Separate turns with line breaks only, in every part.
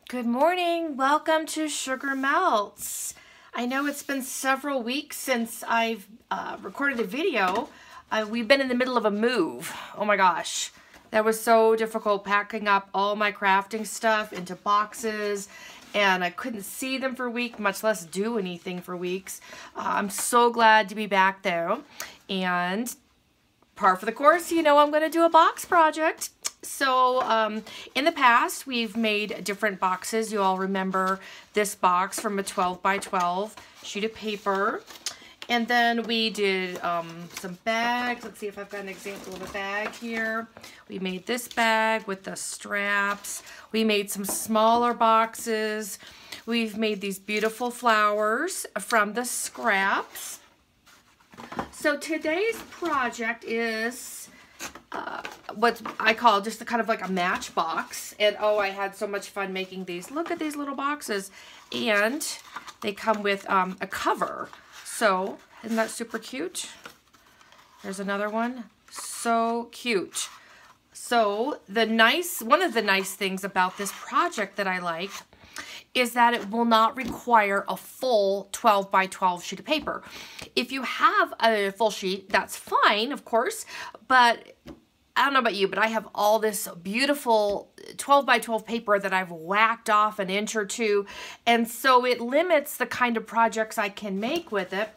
Good morning. Welcome to Sugar Melts. I know it's been several weeks since I've recorded a video. We've been in the middle of a move. Oh my gosh. That was so difficult packing up all my crafting stuff into boxes, and I couldn't see them for a week, much less do anything for weeks. I'm so glad to be back though. And par for the course, you know I'm going to do a box project. So in the past, we've made different boxes. You all remember this box from a 12 by 12 sheet of paper. And then we did some bags. Let's see if I've got an example of a bag here. We made this bag with the straps. We made some smaller boxes. We've made these beautiful flowers from the scraps. So today's project is what I call just kind of like a matchbox. And oh, I had so much fun making these. Look at these little boxes. And they come with a cover. So isn't that super cute? There's another one. So cute. So one of the nice things about this project that I like is that it will not require a full 12 by 12 sheet of paper. If you have a full sheet, that's fine, of course, but I don't know about you, but I have all this beautiful 12 by 12 paper that I've whacked off an inch or two, and so it limits the kind of projects I can make with it.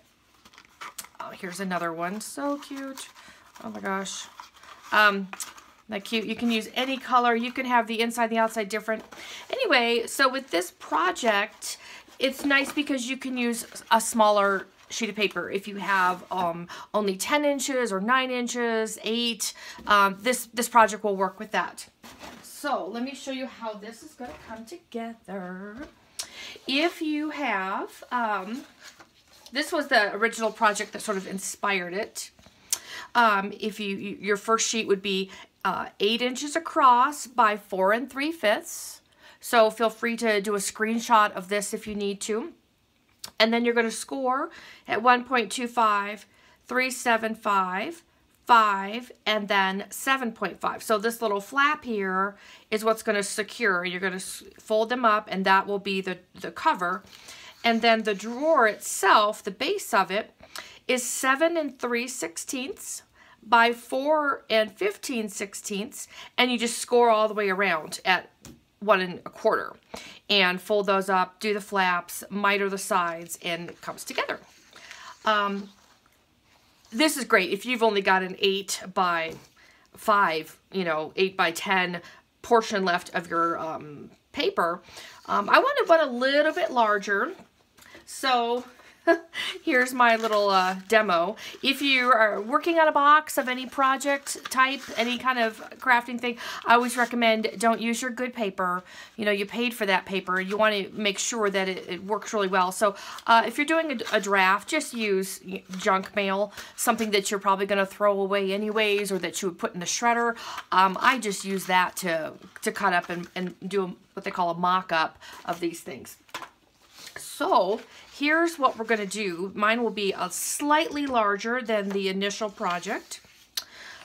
Oh, here's another one. So cute. Oh my gosh. That cute. You can use any color. You can have the inside and the outside different. Anyway, so with this project, it's nice because you can use a smaller sheet of paper. If you have only 10 inches or 9 inches, 8, this project will work with that. So let me show you how this is going to come together. If you have, this was the original project that sort of inspired it. If your first sheet would be 8 inches across by 4 3/5. So feel free to do a screenshot of this if you need to. And then you're going to score at 1.25, 375, 5, and then 7.5. So this little flap here is what's going to secure. You're going to fold them up, and that will be the cover. And then the drawer itself, the base of it, is 7 3/16 by 4 15/16, and you just score all the way around at 1 1/4, and fold those up, do the flaps, miter the sides, and it comes together. This is great if you've only got an 8 by 5, 8 by 10 portion left of your paper. I wanted one a little bit larger, so here's my little demo. If you are working on a box of any project type, any kind of crafting thing, I always recommend don't use your good paper. You paid for that paper. You want to make sure that it works really well. So if you're doing a draft, just use junk mail, something that you're probably going to throw away anyways, or that you would put in the shredder. I just use that to cut up and do what they call a mock-up of these things. So here's what we're going to do. Mine will be slightly larger than the initial project.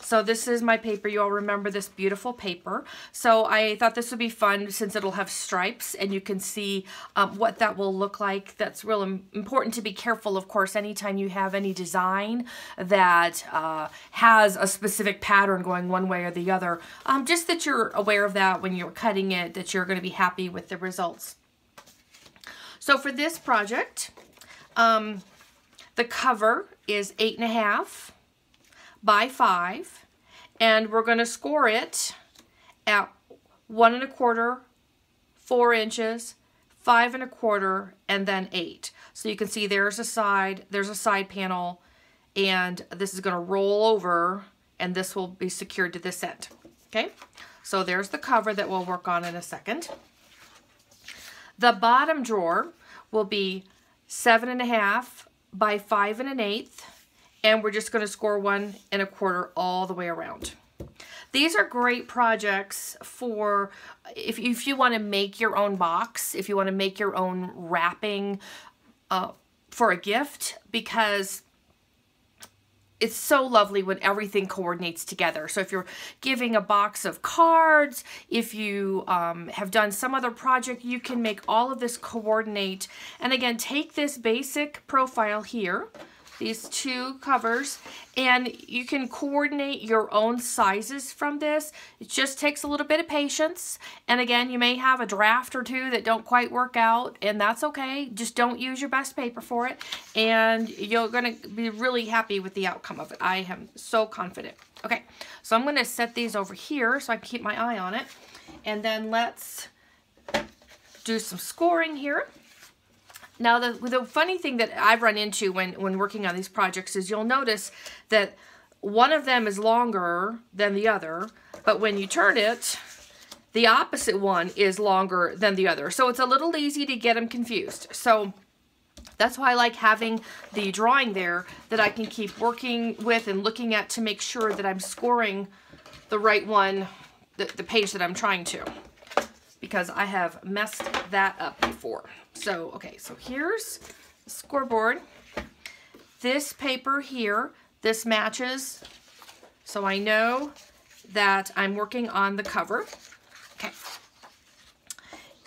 So this is my paper. You all remember this beautiful paper. So I thought this would be fun since it'll have stripes, and you can see what that will look like. That's real important to be careful, of course, anytime you have any design that has a specific pattern going one way or the other. Just that you're aware of that when you're cutting it, that you're going to be happy with the results. So for this project, the cover is 8.5 by 5, and we're going to score it at 1 1/4, 4 inches, 5 1/4, and then 8. So you can see there's a side panel, and this is going to roll over, and this will be secured to this end. Okay, so there's the cover that we'll work on in a second. The bottom drawer will be 7.5 by 5 1/8, and we're just going to score 1 1/4 all the way around. These are great projects for if you want to make your own box, if you want to make your own wrapping for a gift, because it's so lovely when everything coordinates together. So if you're giving a box of cards, if you have done some other project, you can make all of this coordinate. And again, take this basic profile here, these two covers, and you can coordinate your own sizes from this. It just takes a little bit of patience. And again, you may have a draft or two that don't quite work out, and that's okay. Just don't use your best paper for it, and you're gonna be really happy with the outcome of it. I am so confident. Okay, so I'm gonna set these over here so I can keep my eye on it. And then let's do some scoring here. Now, the funny thing that I've run into when working on these projects is you'll notice that one of them is longer than the other, but when you turn it, the opposite one is longer than the other. So it's a little easy to get them confused. So that's why I like having the drawing there that I can keep working with and looking at to make sure that I'm scoring the right one, the page that I'm trying to, because I have messed that up before. So, okay, so here's the scoreboard. This paper here, this matches, so I know that I'm working on the cover. Okay.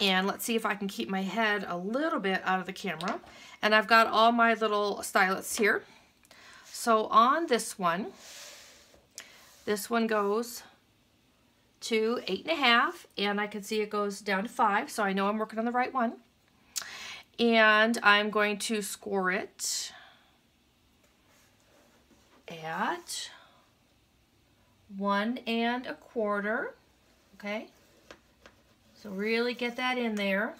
And let's see if I can keep my head a little bit out of the camera. And I've got all my little stylets here. So on this one goes to 8.5, and I can see it goes down to 5, so I know I'm working on the right one. And I'm going to score it at 1 1/4. Okay, so really get that in there.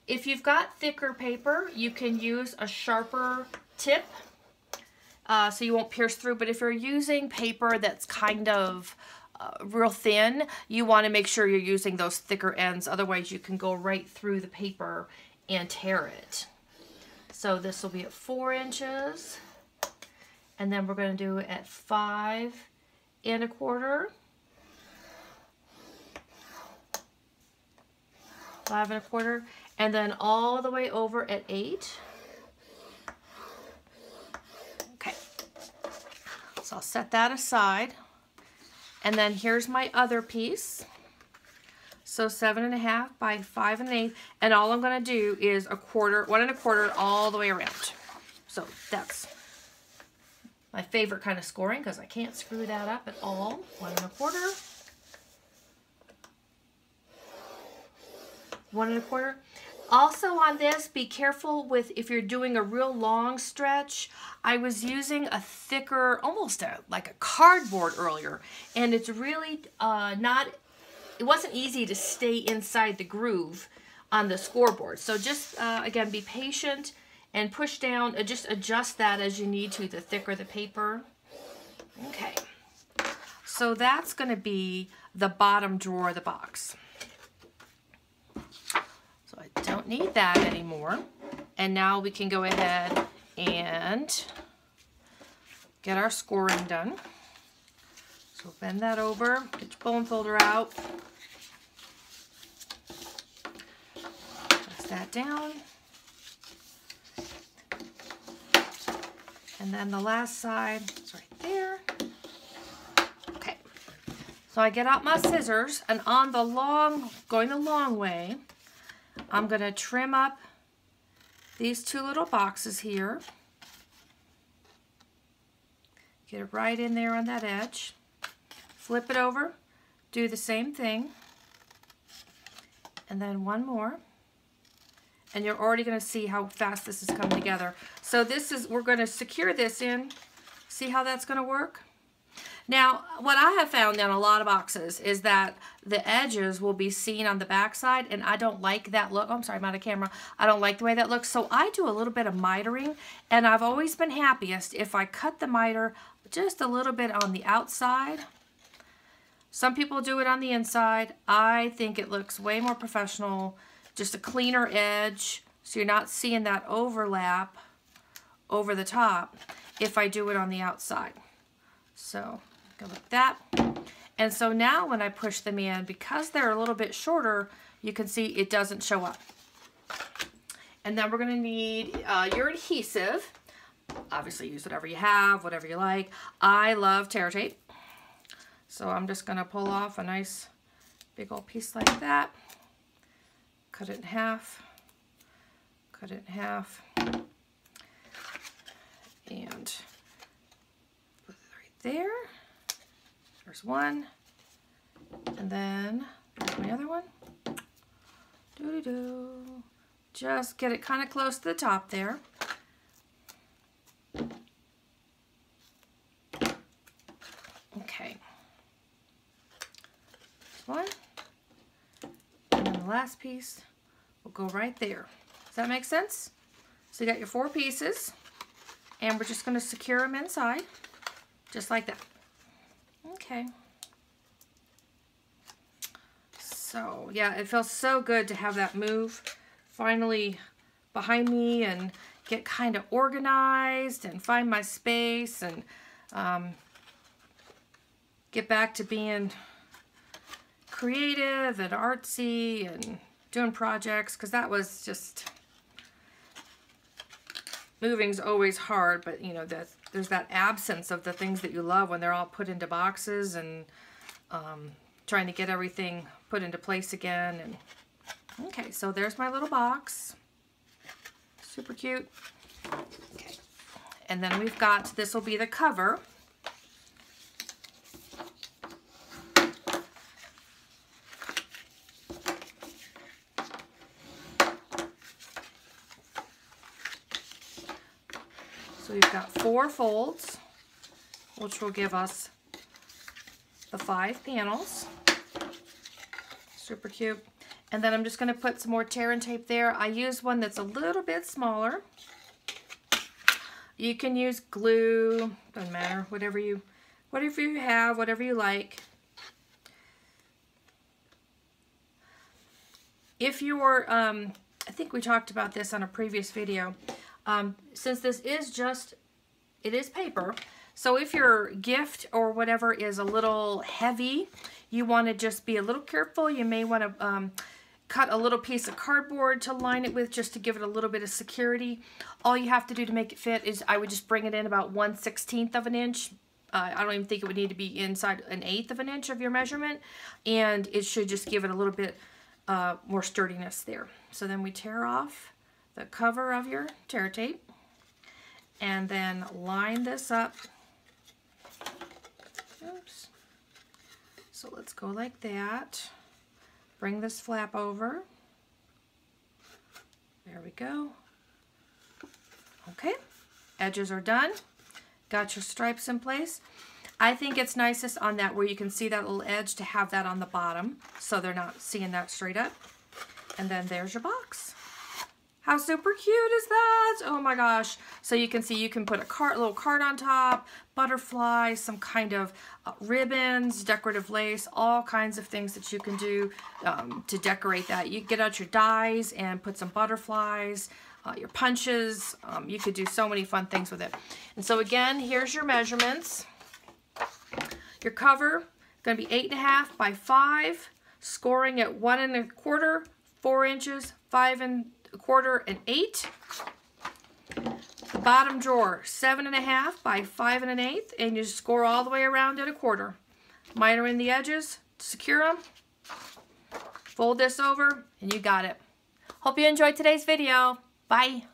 If you've got thicker paper, you can use a sharper tip so you won't pierce through. But if you're using paper that's kind of real thin, you want to make sure you're using those thicker ends, otherwise you can go right through the paper and tear it. So this will be at 4 inches, and then we're going to do it at 5 1/4, 5 1/4, and then all the way over at 8. Okay, so I'll set that aside. And then here's my other piece. So 7 1/2 by 5 1/8. And all I'm going to do is 1 1/4 all the way around. So that's my favorite kind of scoring because I can't screw that up at all. 1 1/4. 1 1/4. Also on this, be careful with if you're doing a real long stretch. I was using a thicker, almost like a cardboard earlier, and it's really it wasn't easy to stay inside the groove on the scoreboard. So just, again, be patient and push down, just adjust that as you need to, the thicker the paper. Okay, so that's going to be the bottom drawer of the box. So I don't need that anymore. And now we can go ahead and get our scoring done. So bend that over, get your bone folder out. Press that down. And then the last side is right there. Okay. So I get out my scissors, and on the going the long way, I'm going to trim up these two little boxes here. Get it right in there on that edge. Flip it over, do the same thing, and then one more. And you're already going to see how fast this is coming together. So we're going to secure this in. See how that's going to work? Now, what I have found on a lot of boxes is that the edges will be seen on the back side, and I don't like that look. Oh, I'm sorry, I'm out of camera. I don't like the way that looks, so I do a little bit of mitering, and I've always been happiest if I cut the miter just a little bit on the outside. Some people do it on the inside. I think it looks way more professional, just a cleaner edge, so you're not seeing that overlap over the top if I do it on the outside. So go like that. And so now when I push them in, because they're a little bit shorter, you can see it doesn't show up. And then we're going to need your adhesive. Obviously use whatever you have, whatever you like. I love tear tape. So I'm just going to pull off a nice big old piece like that. Cut it in half. Cut it in half. And put it right there. There's one. And then there's my other one. Doo-doo-doo. Just get it kind of close to the top there. Okay. There's one. And then the last piece will go right there. Does that make sense? So you got your 4 pieces, and we're just going to secure them inside, just like that. Okay. So yeah, it feels so good to have that move finally behind me and get kind of organized and find my space and get back to being creative and artsy and doing projects, because that was just, moving's always hard, but you know, there's that absence of the things that you love when they're all put into boxes and trying to get everything put into place again. And okay, so there's my little box. Super cute. Okay, and then we've got, this will be the cover. So we've got 4 folds, which will give us the 5 panels. Super cute. And then I'm just going to put some more tear and tape there. I use one that's a little bit smaller. You can use glue, doesn't matter, whatever you have, whatever you like. If you're, I think we talked about this on a previous video. Since this is just, it is paper, so if your gift or whatever is a little heavy, you want to just be a little careful. You may want to cut a little piece of cardboard to line it with, just to give it a little bit of security. All you have to do to make it fit is, I would just bring it in about 1/16 of an inch. I don't even think it would need to be inside 1/8 of an inch of your measurement, and it should just give it a little bit more sturdiness there. So then we tear off the cover of your tear tape and then line this up. Oops. So let's go like that. Bring this flap over. There we go. Okay, edges are done. Got your stripes in place. I think it's nicest on that where you can see that little edge to have that on the bottom, so they're not seeing that straight up. And then there's your box. How super cute is that? Oh my gosh. So you can see you can put a little card on top, butterflies, some kind of ribbons, decorative lace, all kinds of things that you can do to decorate that. You get out your dies and put some butterflies, your punches. You could do so many fun things with it. And so again, here's your measurements. Your cover, going to be 8.5 by 5, scoring at 1 1/4, 4 inches, 5 1/4, and 8. The bottom drawer, 7.5 by 5 1/8, and you score all the way around at 1/4. Miter in the edges, secure them. Fold this over, and you got it. Hope you enjoyed today's video. Bye.